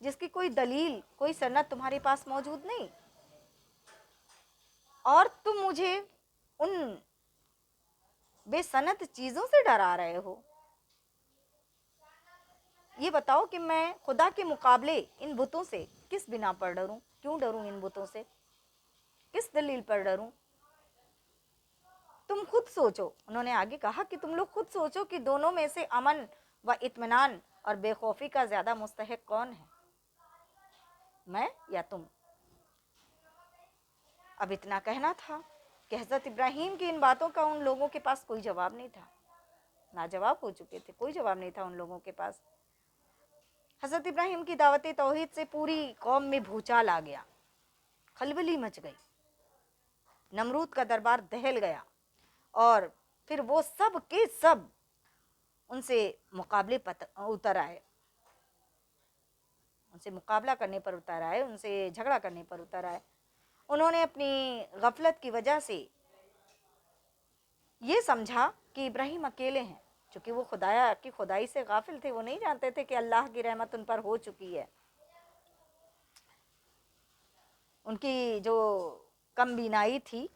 جس کی کوئی دلیل کوئی سند تمہارے پاس موجود نہیں، اور تم مجھے ان بے سند چیزوں سے ڈرا رہے ہو۔ یہ بتاؤ کہ میں خدا کے مقابلے ان بتوں سے کس بنا پر ڈروں؟ کیوں ڈروں ان بتوں سے؟ کس دلیل پر ڈروں؟ تم خود سوچو۔ انہوں نے آگے کہا کہ تم لوگ خود سوچو کہ دونوں میں سے امن و اطمینان اور بے خوفی کا زیادہ مستحق کون ہے، میں یا تم؟ اب اتنا کہنا تھا کہ حضرت ابراہیم کی ان باتوں کا ان لوگوں کے پاس کوئی جواب نہیں تھا، لاجواب ہو چکے تھے، کوئی جواب نہیں تھا ان لوگوں کے پاس۔ حضرت ابراہیم کی دعوت توحید سے پوری قوم میں بھوچال آ گیا، کھلبلی مچ گئی، نمرود کا دربار دہل گیا، اور پھر وہ سب کے سب ان سے مقابلے پر اتر آئے، ان سے مقابلہ کرنے پر اتر آئے، ان سے جھگڑا کرنے پر اتر آئے۔ انہوں نے اپنی غفلت کی وجہ سے یہ سمجھا کہ ابراہیم اکیلے ہیں، چونکہ وہ خدایا کی خدائی سے غافل تھے، وہ نہیں جانتے تھے کہ اللہ کی رحمت ان پر ہو چکی ہے۔ ان کی جو کم بینائی تھی،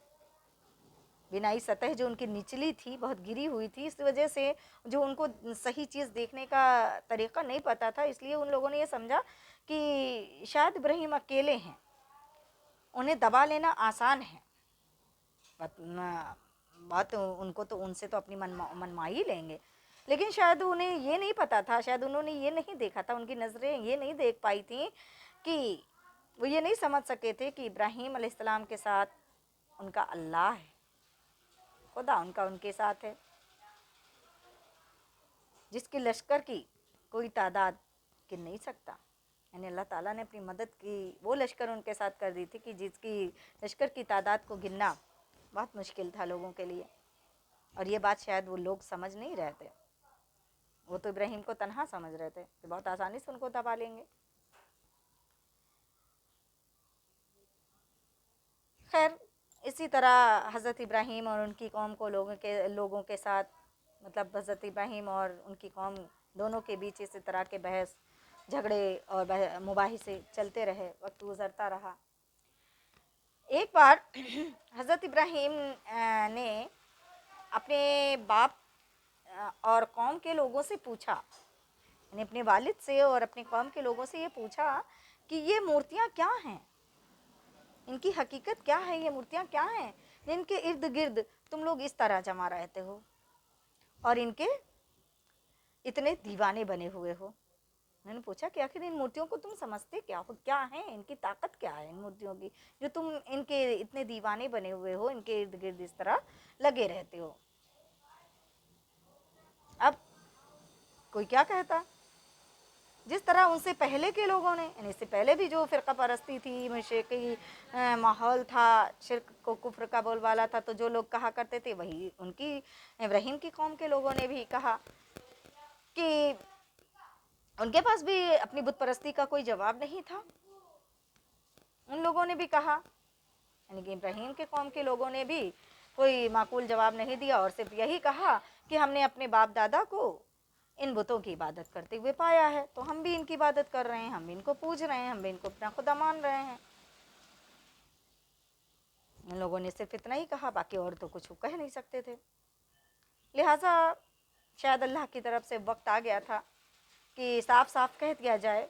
بینائی سطح جو ان کی نچلی تھی، بہت گری ہوئی تھی، اس وجہ سے جو ان کو صحیح چیز دیکھنے کا طریقہ نہیں پتا تھا، اس لیے ان لوگوں نے یہ سمجھا کہ شاید ابراہیم اکیلے ہیں، انہیں دبا لینا آسان ہے، بات ان کو تو ان سے تو اپنی منمائی لیں گے، لیکن شاید انہیں یہ نہیں پتا تھا، شاید انہوں نے یہ نہیں دیکھا تھا، ان کی نظریں یہ نہیں دیکھ پائی تھیں کہ وہ یہ نہیں سمجھ سکے تھے کہ ابراہیم علیہ السلام کے ساتھ ان کا اللہ ہے، خدا ان کا ان کے ساتھ ہے، جس کی لشکر کی کوئی تعداد گن نہیں سکتا۔ یعنی اللہ تعالیٰ نے اپنی مدد کی وہ لشکر ان کے ساتھ کر دی تھی کہ جس کی لشکر کی تعداد کو گننا بہت مشکل تھا لوگوں کے لیے، اور یہ بات شاید وہ لوگ سمجھ نہیں رہے تھے، وہ تو ابراہیم کو تنہا سمجھ رہے تھے کہ بہت آسانی سے ان کو دبا لیں گے۔ خیر، اسی طرح حضرت ابراہیم اور ان کی قوم کو لوگوں کے ساتھ، مطلب حضرت ابراہیم اور ان کی قوم دونوں کے بیچ اسی طرح کے بحث جھگڑے اور مباحثے چلتے رہے، وقت گزرتا رہا۔ ایک بار حضرت ابراہیم نے اپنے باپ اور قوم کے لوگوں سے پوچھا، یعنی اپنے والد سے اور اپنی قوم کے لوگوں سے یہ پوچھا کہ یہ مورتیاں کیا ہیں، ان کی حقیقت کیا ہے، یہ مورتیاں کیا ہیں جن کے ارد گرد تم لوگ اس طرح جمع رہتے ہو اور ان کے اتنے دیوانے بنے ہوئے ہو۔ میں نے پوچھا کہ آخر ان مورتیوں کو تم سمجھتے کیا ہو، کیا ہیں ان کی طاقت، کیا ہے ان مورتیوں کی جو تم ان کے اتنے دیوانے بنے ہوئے ہو، ان کے ارد گرد اس طرح لگے رہتے ہو۔ اب کوئی کیا کہتا، جس طرح ان سے پہلے کے لوگوں نے، یعنی اس سے پہلے بھی جو فرقہ پرستی تھی، مشرقی ماحول تھا، شرک کو کفر کا بول والا تھا، تو جو لوگ کہا کرتے تھے وہی ان کی ابراہیم کی قوم کے لوگوں نے بھی کہا کہ ان کے پاس بھی اپنی بت پرستی کا کوئی جواب نہیں تھا۔ ان لوگوں نے بھی کہا، یعنی کہ ابراہیم کے قوم کے لوگوں نے بھی کوئی معقول جواب نہیں دیا، اور صرف یہی کہا کہ ہم نے اپنے باپ دادا کو ان بتوں کی عبادت کرتے ہوئے پایا ہے، تو ہم بھی ان کی عبادت کر رہے ہیں، ہم بھی ان کو پوج رہے ہیں، ہم بھی ان کو اپنا خدا مان رہے ہیں۔ ان لوگوں نے صرف اتنا ہی کہا، باقی اور تو کچھ کہہ نہیں سکتے تھے۔ لہٰذا شاید اللہ کی طرف سے وقت آ گیا تھا کہ صاف صاف کہہ دیا جائے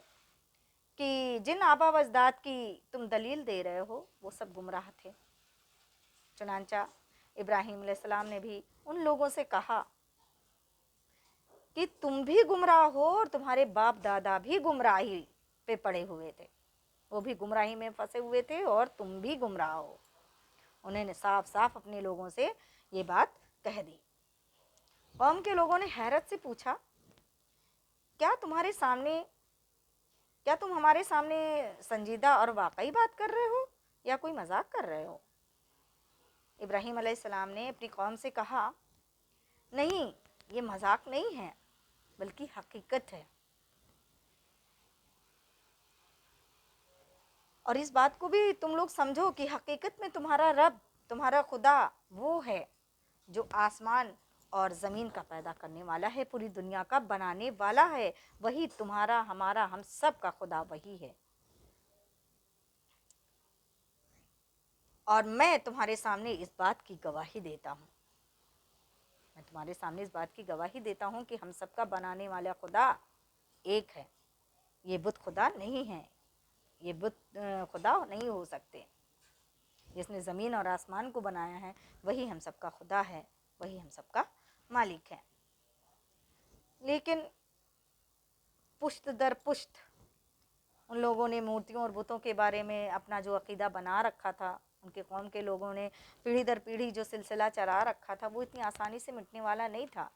کہ جن آبا و اجداد کی تم دلیل دے رہے ہو وہ سب گمراہ تھے۔ چنانچہ ابراہیم علیہ السلام نے بھی ان لوگوں سے کہا کہ تم بھی گمراہ ہو اور تمہارے باپ دادا بھی گمراہی پہ پڑے ہوئے تھے، وہ بھی گمراہی میں پھنسے ہوئے تھے اور تم بھی گمراہ ہو۔ انہوں نے صاف صاف اپنے لوگوں سے یہ بات کہہ دی۔ قوم کے لوگوں نے حیرت سے پوچھا، کیا تم ہمارے سامنے سنجیدہ اور واقعی بات کر رہے ہو یا کوئی مذاق کر رہے ہو؟ ابراہیم علیہ السلام نے اپنی قوم سے کہا، نہیں، یہ مذاق نہیں ہے بلکہ حقیقت ہے، اور اس بات کو بھی تم لوگ سمجھو کہ حقیقت میں تمہارا رب، تمہارا خدا وہ ہے جو آسمان اور زمین کا پیدا کرنے والا ہے، پوری دنیا کا بنانے والا ہے، وہی تمہارا ہمارا ہم سب کا خدا وہی ہے۔ اور میں تمہارے سامنے اس بات کی گواہی دیتا ہوں، میں تمہارے سامنے اس بات کی گواہی دیتا ہوں کہ ہم سب کا بنانے والا خدا ایک ہے، یہ بت خدا نہیں ہے، یہ بت خدا نہیں ہو سکتے۔ جس نے زمین اور آسمان کو بنایا ہے وہی ہم سب کا خدا ہے، وہی ہم سب کا مالک ہے۔ لیکن پشت در پشت ان لوگوں نے مورتیوں اور بتوں کے بارے میں اپنا جو عقیدہ بنا رکھا تھا، ان کے قوم کے لوگوں نے پیڑھی در پیڑھی جو سلسلہ چلا رکھا تھا، وہ اتنی آسانی سے مٹنے والا نہیں تھا،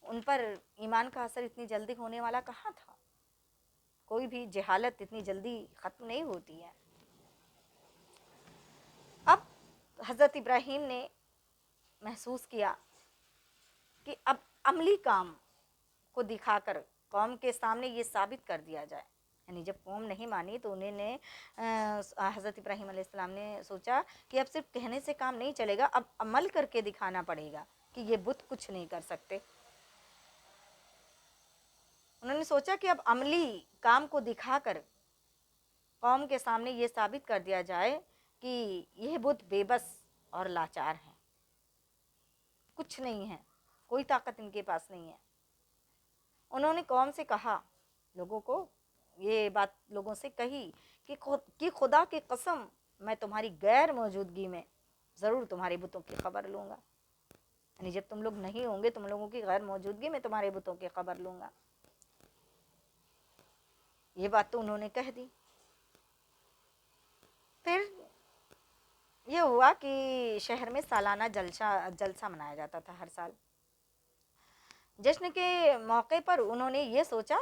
ان پر ایمان کا اثر اتنی جلدی ہونے والا کہاں تھا، کوئی بھی جہالت اتنی جلدی ختم نہیں ہوتی ہے۔ اب حضرت ابراہیم نے محسوس کیا کہ اب عملی کام کو دکھا کر قوم کے سامنے یہ ثابت کر دیا جائے، یعنی جب قوم نہیں مانی تو انہوں نے حضرت ابراہیم علیہ السلام نے سوچا کہ اب صرف کہنے سے کام نہیں چلے گا، اب عمل کر کے دکھانا پڑے گا کہ یہ بت کچھ نہیں کر سکتے۔ انہوں نے سوچا کہ اب عملی کام کو دکھا کر قوم کے سامنے یہ ثابت کر دیا جائے کہ یہ بت بے بس اور لاچار ہیں، کچھ نہیں ہے، کوئی طاقت ان کے پاس نہیں ہے۔ انہوں نے قوم سے کہا، لوگوں کو یہ بات لوگوں سے کہی کہ خدا کی قسم میں تمہاری غیر موجودگی میں ضرور تمہارے بتوں کی خبر لوں گا، یعنی جب تم لوگ نہیں ہوں گے، تم لوگوں کی غیر موجودگی میں تمہارے بتوں کی خبر لوں گا۔ یہ بات تو انہوں نے کہہ دی۔ پھر یہ ہوا کہ شہر میں سالانہ جلسہ منایا جاتا تھا ہر سال۔ جشن کے موقع پر انہوں نے یہ سوچا،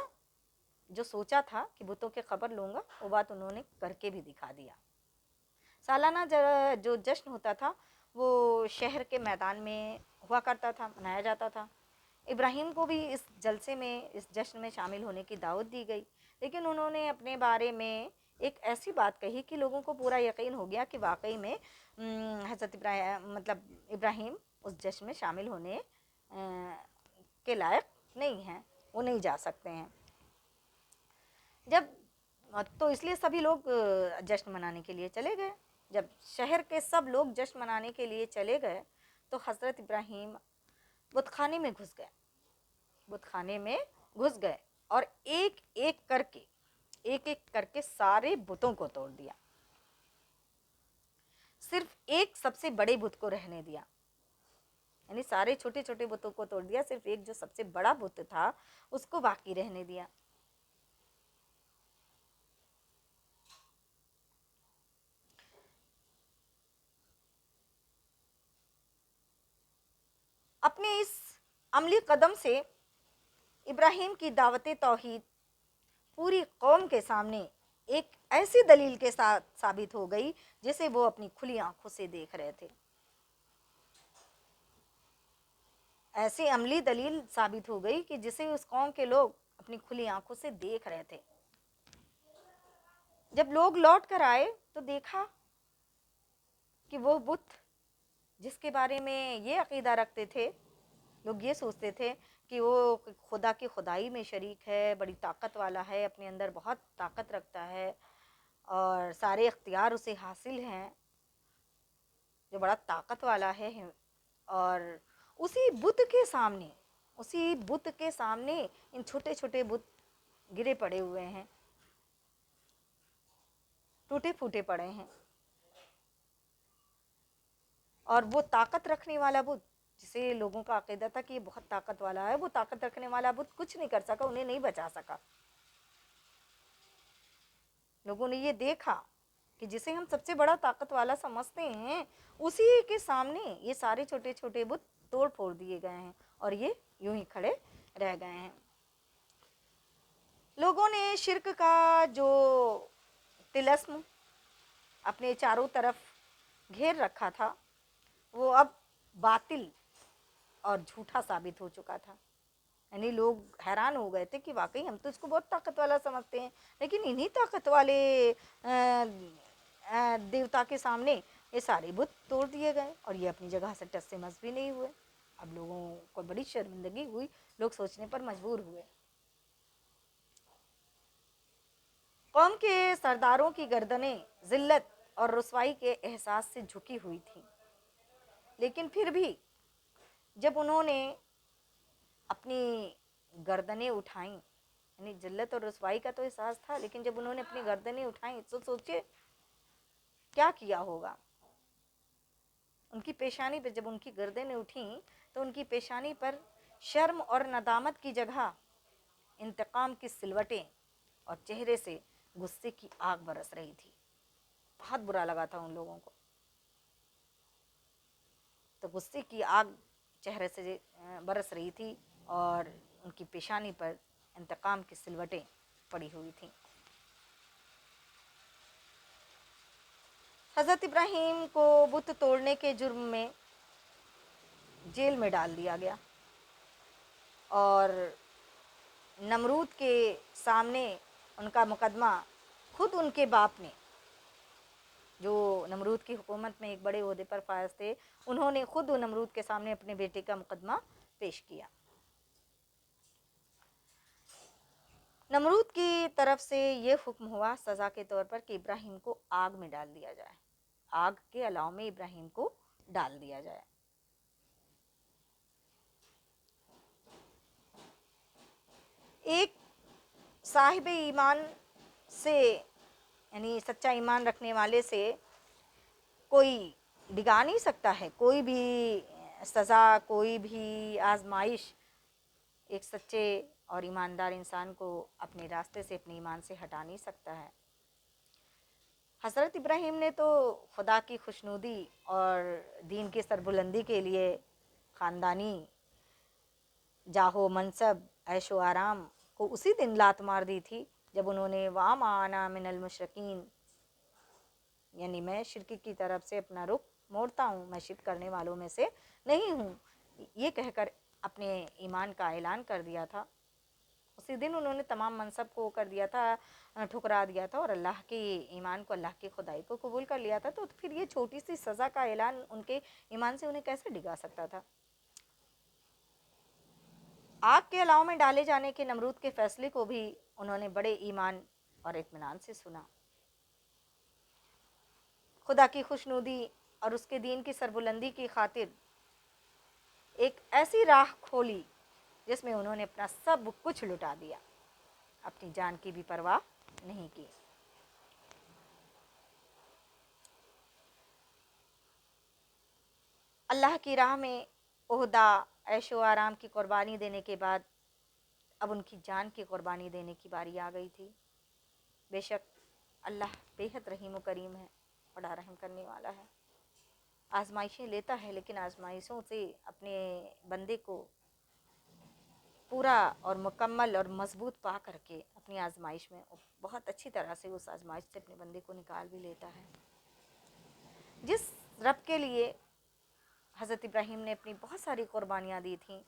جو سوچا تھا کہ بتوں کی خبر لوں گا، وہ بات انہوں نے کر کے بھی دکھا دیا۔ سالانہ جو جشن ہوتا تھا وہ شہر کے میدان میں ہوا کرتا تھا، منایا جاتا تھا۔ ابراہیم کو بھی اس جلسے میں، اس جشن میں شامل ہونے کی دعوت دی گئی، لیکن انہوں نے اپنے بارے میں ایک ایسی بات کہی کہ لوگوں کو پورا یقین ہو گیا کہ واقعی میں حضرت ابراہیم اس جشن میں شامل ہونے کے لائق نہیں ہیں، وہ نہیں جا سکتے ہیں۔ جب تو اس لیے سبھی لوگ جشن منانے کے لیے چلے گئے۔ جب شہر کے سب لوگ جشن منانے کے لیے چلے گئے تو حضرت ابراہیم بت خانے میں گھس گئے اور ایک ایک کر کے سارے بتوں کو توڑ دیا، صرف ایک سب سے بڑے بت کو رہنے دیا، یعنی سارے چھوٹے چھوٹے بتوں کو توڑ دیا، صرف ایک جو سب سے بڑا بت تھا اس کو باقی رہنے دیا۔ اپنے اس عملی قدم سے ابراہیم کی دعوت توحید پوری قوم کے سامنے ایک ایسی دلیل کے ساتھ ثابت ہو گئی جسے وہ اپنی کھلی آنکھوں سے دیکھ رہے تھے، ایسی عملی دلیل ثابت ہو گئی کہ جسے اس قوم کے لوگ اپنی کھلی آنکھوں سے دیکھ رہے تھے۔ جب لوگ لوٹ کر آئے تو دیکھا کہ وہ بت جس کے بارے میں یہ عقیدہ رکھتے تھے، لوگ یہ سوچتے تھے کہ وہ خدا کی خدائی میں شریک ہے، بڑی طاقت والا ہے، اپنے اندر بہت طاقت رکھتا ہے اور سارے اختیار اسے حاصل ہیں، جو بڑا طاقت والا ہے، اور اسی بت کے سامنے ان چھوٹے چھوٹے بت گرے پڑے ہوئے ہیں، ٹوٹے پھوٹے پڑے ہیں، اور وہ طاقت رکھنے والا بت جسے لوگوں کا عقیدہ تھا کہ یہ بہت طاقت والا ہے، وہ طاقت رکھنے والا بت کچھ نہیں کر سکا، انہیں نہیں بچا سکا۔ لوگوں نے یہ دیکھا کہ جسے ہم سب سے بڑا طاقت والا سمجھتے ہیں، اسی کے سامنے یہ سارے چھوٹے چھوٹے بت توڑ پھوڑ دیے گئے ہیں اور یہ یوں ہی کھڑے رہ گئے ہیں۔ لوگوں نے شرک کا جو طلسم اپنے چاروں طرف گھیر رکھا تھا وہ اب باطل اور جھوٹا ثابت ہو چکا تھا، یعنی لوگ حیران ہو گئے تھے کہ واقعی ہم تو اس کو بہت طاقت والا سمجھتے ہیں، لیکن انہی طاقت والے دیوتا کے سامنے یہ سارے بت توڑ دیے گئے اور یہ اپنی جگہ سے ٹس سے مس بھی نہیں ہوئے۔ اب لوگوں کو بڑی شرمندگی ہوئی، لوگ سوچنے پر مجبور ہوئے۔ قوم کے سرداروں کی گردنیں ذلت اور رسوائی کے احساس سے جھکی ہوئی تھیں، لیکن پھر بھی جب انہوں نے اپنی گردنیں اٹھائیں، یعنی ذلت اور رسوائی کا تو احساس تھا، لیکن جب انہوں نے اپنی گردنیں اٹھائیں تو سوچے کیا کیا ہوگا۔ ان کی پیشانی پہ جب ان کی گردنیں اٹھیں تو ان کی پیشانی پر شرم اور ندامت کی جگہ انتقام کی سلوٹیں اور چہرے سے غصے کی آگ برس رہی تھی۔ بہت برا لگا تھا ان لوگوں کو، تو غصے کی آگ چہرے سے برس رہی تھی اور ان کی پیشانی پر انتقام کی سلوٹیں پڑی ہوئی تھیں۔ حضرت ابراہیم کو بت توڑنے کے جرم میں جیل میں ڈال دیا گیا اور نمرود کے سامنے ان کا مقدمہ خود ان کے باپ نے، جو نمرود کی حکومت میں ایک بڑے عہدے پر فائز تھے، انہوں نے خود نمرود کے سامنے اپنے بیٹے کا مقدمہ پیش کیا۔ نمرود کی طرف سے یہ حکم ہوا سزا کے طور پر کہ ابراہیم کو آگ میں ڈال دیا جائے، آگ کے الاؤ میں ابراہیم کو ڈال دیا جائے۔ ایک صاحب ایمان سے، یعنی سچا ایمان رکھنے والے سے کوئی ڈگا نہیں سکتا ہے، کوئی بھی سزا، کوئی بھی آزمائش ایک سچے اور ایماندار انسان کو اپنے راستے سے، اپنے ایمان سے ہٹا نہیں سکتا ہے۔ حضرت ابراہیم نے تو خدا کی خوشنودی اور دین کی سربلندی کے لیے خاندانی جاہ و منصب، عیش و آرام کو اسی دن لات مار دی تھی جب انہوں نے وَمَا أَنَا مِنَ الْمُشْرِكِينَ، یعنی میں شرک کی طرف سے اپنا رخ موڑتا ہوں، میں شرک کرنے والوں میں سے نہیں ہوں، یہ کہہ کر اپنے ایمان کا اعلان کر دیا تھا۔ اسی دن انہوں نے تمام منصب کو کر دیا تھا، ٹھکرا دیا تھا اور اللہ کے ایمان کو، اللہ کی خدائی کو قبول کر لیا تھا، تو پھر یہ چھوٹی سی سزا کا اعلان ان کے ایمان سے انہیں کیسے ڈگا سکتا تھا۔ آگ کے الاؤ میں ڈالے جانے کے نمرود کے فیصلے کو بھی انہوں نے بڑے ایمان اور اطمینان سے سنا۔ خدا کی خوشنودی اور اس کے دین کی سربلندی کی خاطر ایک ایسی راہ کھولی جس میں انہوں نے اپنا سب کچھ لٹا دیا، اپنی جان کی بھی پرواہ نہیں کی۔ اللہ کی راہ میں عہدہ، عیش و آرام کی قربانی دینے کے بعد اب ان کی جان کی قربانی دینے کی باری آ گئی تھی۔ بے شک اللہ بے حد رحیم و کریم ہے، بڑا رحم کرنے والا ہے، آزمائشیں لیتا ہے لیکن آزمائشوں سے اپنے بندے کو پورا اور مکمل اور مضبوط پا کر کے اپنی آزمائش میں بہت اچھی طرح سے اس آزمائش سے اپنے بندے کو نکال بھی لیتا ہے۔ جس رب کے لیے حضرت ابراہیم نے اپنی بہت ساری قربانیاں دی تھیں،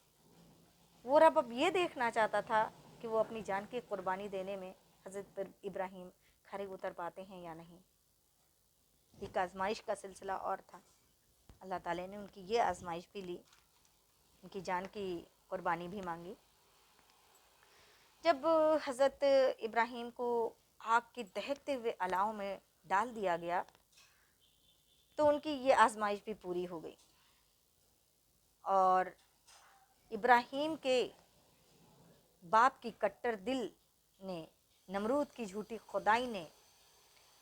وہ رب اب یہ دیکھنا چاہتا تھا کہ وہ اپنی جان کی قربانی دینے میں حضرت ابراہیم کھرے اتر پاتے ہیں یا نہیں۔ ایک آزمائش کا سلسلہ اور تھا، اللہ تعالیٰ نے ان کی یہ آزمائش بھی لی، ان کی جان کی قربانی بھی مانگی۔ جب حضرت ابراہیم کو آگ کی دہکتے ہوئے الاؤ میں ڈال دیا گیا تو ان کی یہ آزمائش بھی پوری ہو گئی، اور ابراہیم کے باپ کی کٹر دل نے، نمرود کی جھوٹی خدائی نے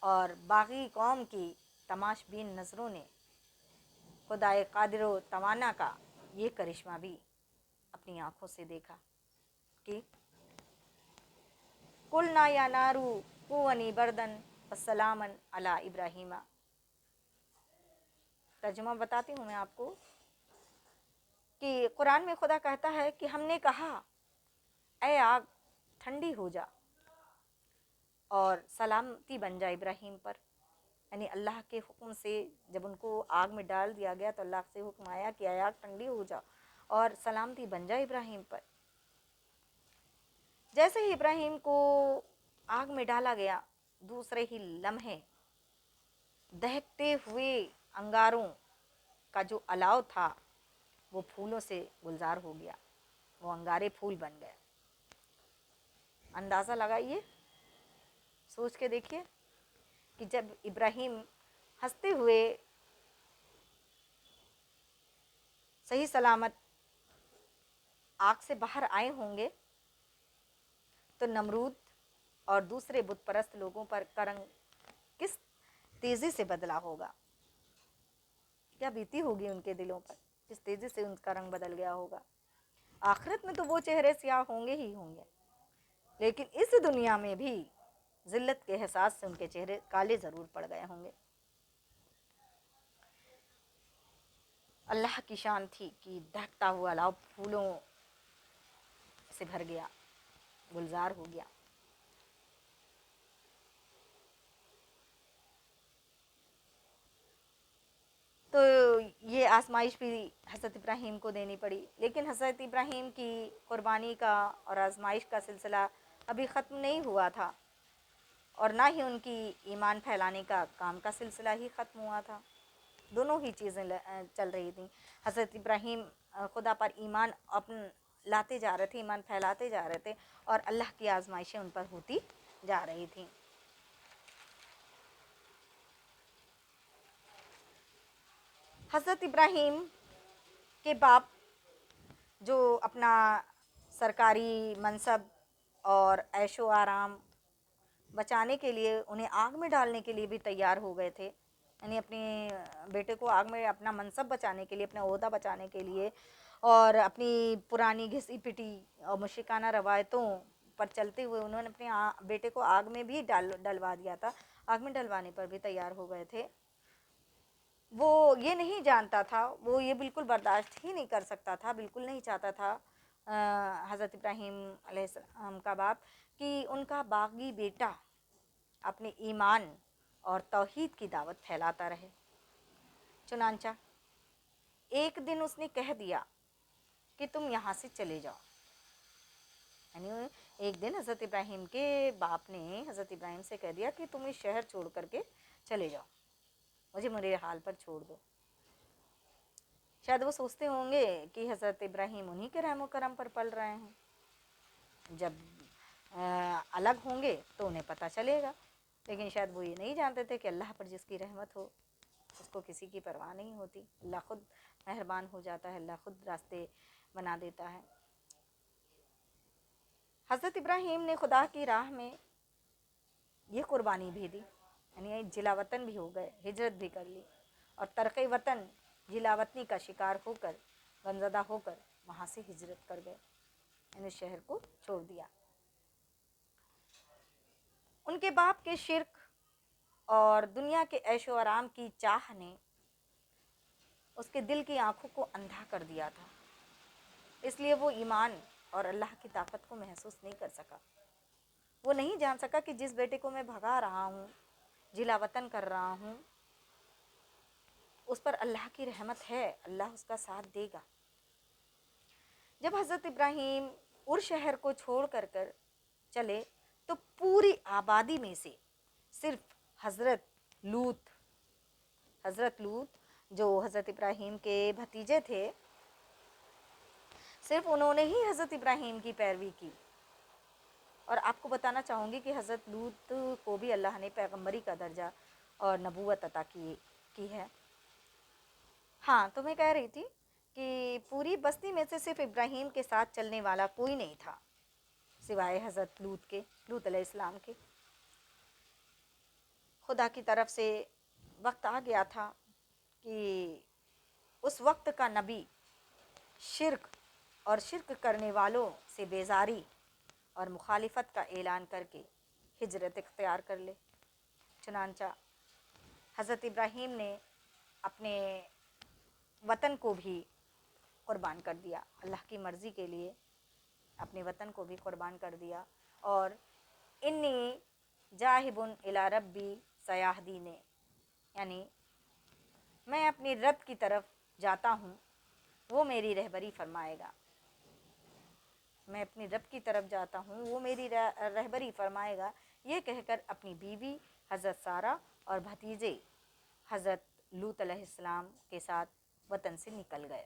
اور باغی قوم کی تماش بین نظروں نے خدائے قادر و توانا کا یہ کرشمہ بھی اپنی آنکھوں سے دیکھا کہ قُلْنَا يَا نَارُ كُونِي بَرْدًا وَسَلَامًا عَلَىٰ ابراہیم۔ ترجمہ بتاتی ہوں میں آپ کو کہ قرآن میں خدا کہتا ہے کہ ہم نے کہا اے آگ ٹھنڈی ہو جا اور سلامتی بن جا ابراہیم پر، یعنی اللہ کے حکم سے جب ان کو آگ میں ڈال دیا گیا تو اللہ سے حکم آیا کہ اے آگ ٹھنڈی ہو جا اور سلامتی بن جا ابراہیم پر۔ جیسے ہی ابراہیم کو آگ میں ڈالا گیا، دوسرے ہی لمحے دہکتے ہوئے انگاروں کا جو الاؤ تھا وہ پھولوں سے گلزار ہو گیا، وہ انگارے پھول بن گئے۔ اندازہ لگائیے، سوچ کے دیکھیے کہ جب ابراہیم ہنستے ہوئے صحیح سلامت آگ سے باہر آئے ہوں گے تو نمرود اور دوسرے بت پرست لوگوں پر کا رنگ کس تیزی سے بدلا ہوگا، کیا بیتی ہوگی ان کے دلوں پر، جس تیزی سے ان کا رنگ بدل گیا ہوگا۔ آخرت میں تو وہ چہرے سیاہ ہوں گے ہی ہوں گے، لیکن اس دنیا میں بھی ذلت کے احساس سے ان کے چہرے کالے ضرور پڑ گئے ہوں گے۔ اللہ کی شان تھی کہ دہکتا ہوا لاؤ پھولوں سے بھر گیا، گلزار ہو گیا۔ تو یہ آزمائش بھی حضرت ابراہیم کو دینی پڑی، لیکن حضرت ابراہیم کی قربانی کا اور آزمائش کا سلسلہ ابھی ختم نہیں ہوا تھا، اور نہ ہی ان کی ایمان پھیلانے کا کام کا سلسلہ ہی ختم ہوا تھا۔ دونوں ہی چیزیں چل رہی تھیں۔ حضرت ابراہیم خدا پر ایمان لاتے جا رہے تھے، ایمان پھیلاتے جا رہے تھے، اور اللہ کی آزمائشیں ان پر ہوتی جا رہی تھیں۔ حضرت ابراہیم کے باپ جو اپنا سرکاری منصب اور عیش و آرام بچانے کے لیے انہیں آگ میں ڈالنے کے لیے بھی تیار ہو گئے تھے، یعنی اپنے بیٹے کو آگ میں اپنا منصب بچانے کے لیے، اپنا عہدہ بچانے کے لیے، اور اپنی پرانی گھسی پٹی اور مشرکانہ روایتوں پر چلتے ہوئے انہوں نے اپنے بیٹے کو آگ میں بھی ڈلوا دیا تھا، آگ میں ڈلوانے پر بھی تیار ہو گئے تھے۔ وہ یہ نہیں جانتا تھا، وہ یہ بالکل برداشت ہی نہیں کر سکتا تھا، بالکل نہیں چاہتا تھا حضرت ابراہیم علیہ السلام کا باپ کہ ان کا باغی بیٹا اپنے ایمان اور توحید کی دعوت پھیلاتا رہے۔ چنانچہ ایک دن اس نے کہہ دیا کہ تم یہاں سے چلے جاؤ، یعنی ایک دن حضرت ابراہیم کے باپ نے حضرت ابراہیم سے کہہ دیا کہ تم اس شہر چھوڑ کر کے چلے جاؤ، مجھے میرے حال پر چھوڑ دو۔ شاید وہ سوچتے ہوں گے کہ حضرت ابراہیم انہی کے رحم و کرم پر پل رہے ہیں، جب الگ ہوں گے تو انہیں پتہ چلے گا، لیکن شاید وہ یہ نہیں جانتے تھے کہ اللہ پر جس کی رحمت ہو اس کو کسی کی پرواہ نہیں ہوتی، اللہ خود مہربان ہو جاتا ہے، اللہ خود راستے بنا دیتا ہے۔ حضرت ابراہیم نے خدا کی راہ میں یہ قربانی بھی دی، یعنی جلا وطن بھی ہو گئے، ہجرت بھی کر لی، اور ترک وطن جلا وطنی کا شکار ہو کر، غمزدہ ہو کر وہاں سے ہجرت کر گئے، یعنی شہر کو چھوڑ دیا۔ ان کے باپ کے شرک اور دنیا کے عیش و آرام کی چاہ نے اس کے دل کی آنکھوں کو اندھا کر دیا تھا، اس لیے وہ ایمان اور اللہ کی طاقت کو محسوس نہیں کر سکا۔ وہ نہیں جان سکا کہ جس بیٹے کو میں بھگا رہا ہوں، جلا وطن کر رہا ہوں، اس پر اللہ کی رحمت ہے، اللہ اس کا ساتھ دے گا۔ جب حضرت ابراہیم ار شہر کو چھوڑ کر چلے تو پوری آبادی میں سے صرف حضرت لوط جو حضرت ابراہیم کے بھتیجے تھے، صرف انہوں نے ہی حضرت ابراہیم کی پیروی کی۔ اور آپ کو بتانا چاہوں گی کہ حضرت لوط کو بھی اللہ نے پیغمبری کا درجہ اور نبوت عطا کی ہے۔ ہاں، تو میں کہہ رہی تھی کہ پوری بستی میں سے صرف ابراہیم کے ساتھ چلنے والا کوئی نہیں تھا سوائے حضرت لوط علیہ السلام کے۔ خدا کی طرف سے وقت آ گیا تھا کہ اس وقت کا نبی شرک اور شرک کرنے والوں سے بیزاری اور مخالفت کا اعلان کر کے ہجرت اختیار کر لے۔ چنانچہ حضرت ابراہیم نے اپنے وطن کو بھی قربان کر دیا، اللہ کی مرضی کے لیے اپنے وطن کو بھی قربان کر دیا، اور انی جاہب الی ربی سیہدین، یعنی میں اپنے رب کی طرف جاتا ہوں، وہ میری رہبری فرمائے گا، میں اپنے رب کی طرف جاتا ہوں، وہ میری رہبری فرمائے گا، یہ کہہ کر اپنی بیوی حضرت سارہ اور بھتیجے حضرت لوط علیہ السلام کے ساتھ وطن سے نکل گئے۔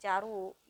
4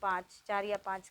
5